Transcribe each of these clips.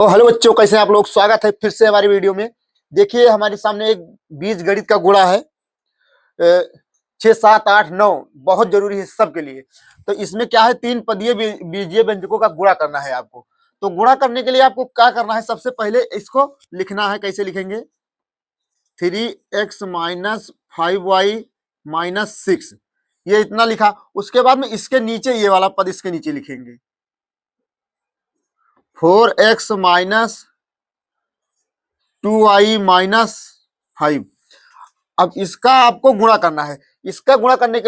तो हेलो बच्चों, कैसे हैं आप लोग। स्वागत है फिर से हमारी वीडियो में। देखिए हमारे सामने एक बीज गणित का गुणा है। 6, 7, 8, 9 बहुत जरूरी है सबके लिए। तो इसमें क्या है, तीन पदीय बीजीय व्यंजकों का गुणा करना है आपको। तो गुणा करने के लिए आपको क्या करना है, सबसे पहले इसको लिखना है। कैसे लिखेंगे, 3x - 5y - 6, ये इतना लिखा। उसके बाद में इसके नीचे ये वाला पद इसके नीचे लिखेंगे, 4x - 2y - 5। अब इसका आपको गुणा करना है। इसका गुणा करने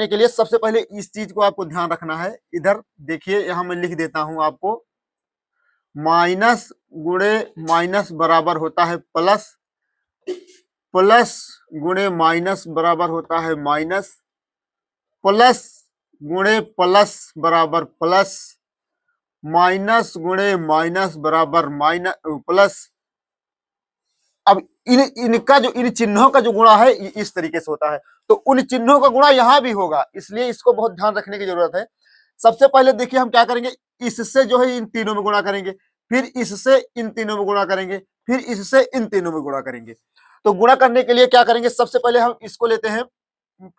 के लिए सबसे पहले इस चीज को आपको ध्यान रखना है। इधर देखिए, यहां मैं लिख देता हूं आपको, माइनस गुणे माइनस बराबर होता है प्लस, प्लस गुणे माइनस बराबर होता है माइनस, प्लस गुणे प्लस बराबर प्लस, माइनस गुणे माइनस बराबर माइनस प्लस। अब इनका जो इन चिन्हों का जो गुणा है इस तरीके से होता है। तो उन चिन्हों का गुणा यहां भी होगा, इसलिए इसको बहुत ध्यान रखने की जरूरत है। सबसे पहले देखिए हम क्या करेंगे, इससे जो है इन तीनों में गुणा करेंगे, फिर इससे इन तीनों में गुणा करेंगे, फिर इससे इन तीनों में गुणा करेंगे। तो गुणा करने के लिए क्या करेंगे, सबसे पहले हम इसको लेते हैं,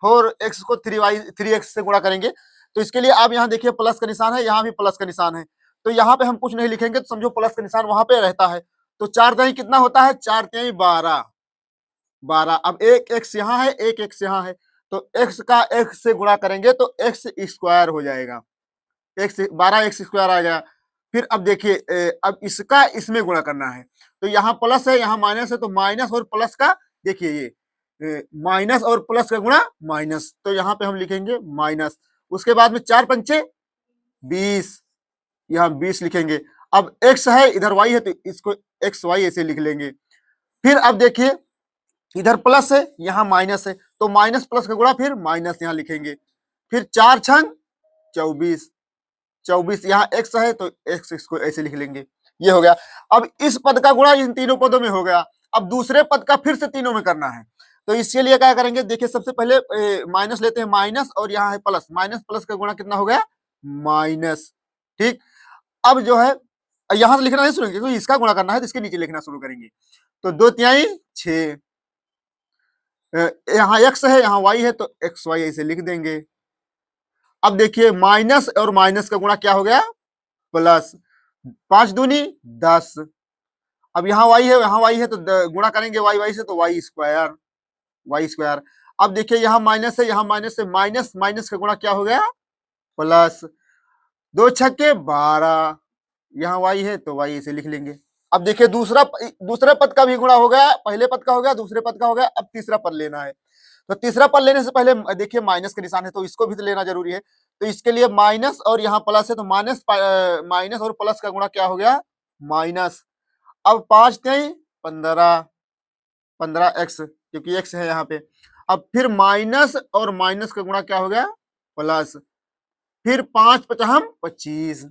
4x को 3x से गुणा करेंगे। तो इसके लिए आप यहाँ देखिए प्लस का निशान है, यहाँ भी प्लस का निशान है। तो यहाँ पे हम कुछ नहीं लिखेंगे, तो समझो प्लस का निशान वहां पे रहता है। तो 4 कितना होता है, 4 12, 12। अब एक एक्स यहाँ है, एक एक्स यहाँ है, तो एक्स का एक्स से गुणा करेंगे तो एक्स स्क्वायर हो जाएगा, एक्स 12x² आ गया। फिर अब देखिए, अब इसका इसमें गुणा करना है। तो यहाँ प्लस है, यहाँ माइनस है, तो माइनस और प्लस का देखिए ये माइनस और प्लस का गुणा माइनस, तो यहाँ पे हम लिखेंगे माइनस। उसके बाद में 4 पंचे 20, यहाँ 20 लिखेंगे। अब x है, इधर y है, तो इसको xy ऐसे लिख लेंगे। फिर अब देखिए, इधर प्लस है, यहाँ माइनस है, तो माइनस प्लस का गुणा फिर माइनस यहाँ लिखेंगे। फिर 4 × 6 = 24, 24 यहाँ x है, तो x इसको ऐसे लिख लेंगे। ये हो गया। अब इस पद का गुणा इन तीनों पदों में हो गया। अब दूसरे पद का फिर से तीनों में करना है। तो इसके लिए क्या करेंगे, देखिए सबसे पहले माइनस लेते हैं, माइनस और यहाँ है प्लस, माइनस प्लस का गुणा कितना हो गया, माइनस। ठीक। अब जो है यहां से लिखना नहीं शुरू, क्योंकि इसका गुणा करना है, तो इसके नीचे लिखना शुरू करेंगे। तो 2 × 6, यहाँ x है, यहाँ y है, तो xy ऐसे लिख देंगे। अब देखिए माइनस और माइनस का गुणा क्या हो गया, प्लस, 5 दूनी 10। अब यहाँ y है, यहाँ y है, तो गुणा करेंगे y से, तो y स्क्वायर। अब देखिए यहाँ माइनस है, यहाँ माइनस है, माइनस माइनस का गुणा क्या हो गया, प्लस, 2 × 6 = 12, यहाँ y है, तो y ऐसे लिख लेंगे। अब देखिए दूसरे पद का भी गुणा हो गया, पहले पद का हो गया, दूसरे पद का हो गया। अब तीसरा पद लेना है। तो तीसरा पद लेने से पहले देखिए माइनस का निशान है, तो इसको भी तो लेना जरूरी है। तो इसके लिए माइनस और यहाँ प्लस है, तो माइनस और प्लस का गुणा क्या हो गया, माइनस। अब 5 × 15, 15x, क्योंकि x है यहाँ पे। अब फिर माइनस और माइनस का गुणा क्या हो गया, प्लस। फिर 5 × 5 = 25,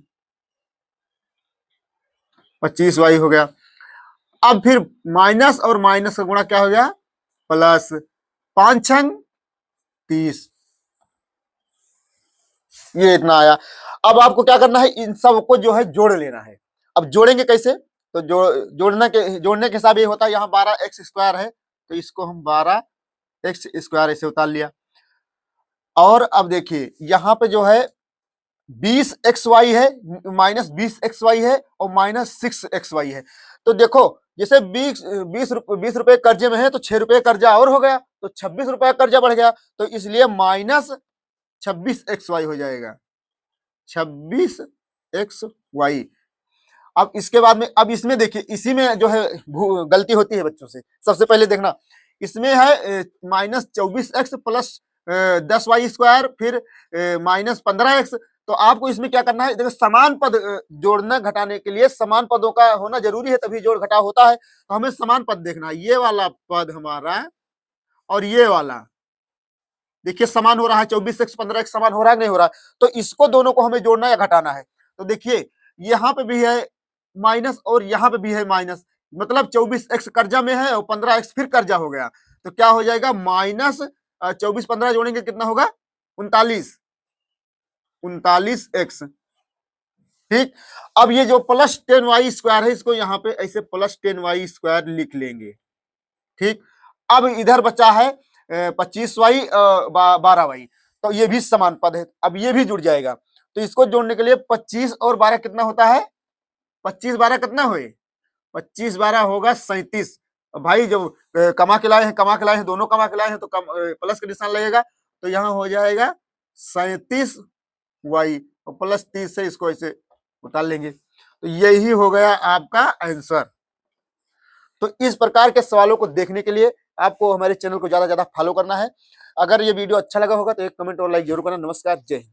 25y हो गया। अब फिर माइनस और माइनस का गुणा क्या हो गया, प्लस, 5 × 30, ये इतना आया। अब आपको क्या करना है, इन सबको जो है जोड़ लेना है। अब जोड़ेंगे कैसे, तो जोड़ने के हिसाब ये होता है, यहाँ 12x² है, तो इसको हम 12x² ऐसे उतार लिया। और अब देखिए यहाँ पे जो है 20xy है, -20xy है, और -6xy है। तो देखो जैसे 20 रुपए कर्जे में है, तो 6 रुपए कर्जा और हो गया, तो 26 रुपए कर्जा बढ़ गया, तो इसलिए -26xy हो जाएगा, 26xy। अब इसके बाद में, अब इसमें देखिए, इसी में जो है गलती होती है बच्चों से। सबसे पहले देखना, इसमें है -24x प्लस 10y², फिर -15x। तो आपको इसमें क्या करना है, देखो समान पद जोड़ना घटाने के लिए समान पदों का होना जरूरी है, तभी जोड़ घटाव होता है। तो हमें समान पद देखना है, ये वाला पद हमारा और ये वाला देखिए समान हो रहा है, 24x 15x समान हो रहा है, नहीं हो रहा है। तो इसको दोनों को हमें जोड़ना या घटाना है। तो देखिए यहाँ पे भी है माइनस और यहाँ पे भी है माइनस, मतलब 24x कर्जा में है और 15x फिर कर्जा हो गया। तो क्या हो जाएगा, -24 15 जोड़ेंगे कितना होगा, 39x। ठीक। अब ये जो प्लस 10y² है, इसको यहाँ पे ऐसे प्लस 10y² लिख लेंगे। ठीक। अब इधर बचा है 25y 12y, तो ये भी समान पद है, अब ये भी जुड़ जाएगा। तो इसको जोड़ने के लिए 25 और 12 कितना होता है? 25 12 कितना हुए? 25 12 होगा 37। भाई जो कमा के लाए हैं, कमा के लाए हैं, दोनों कमा के लाए हैं, तो प्लस का निशान लगेगा, तो यहाँ हो जाएगा 37y और प्लस 30 से इसको ऐसे उतार लेंगे। तो यही हो गया आपका आंसर। तो इस प्रकार के सवालों को देखने के लिए आपको हमारे चैनल को ज्यादा से ज्यादा फॉलो करना है। अगर ये वीडियो अच्छा लगा होगा तो एक कमेंट और लाइक जरूर करना। नमस्कार, जय हिंद।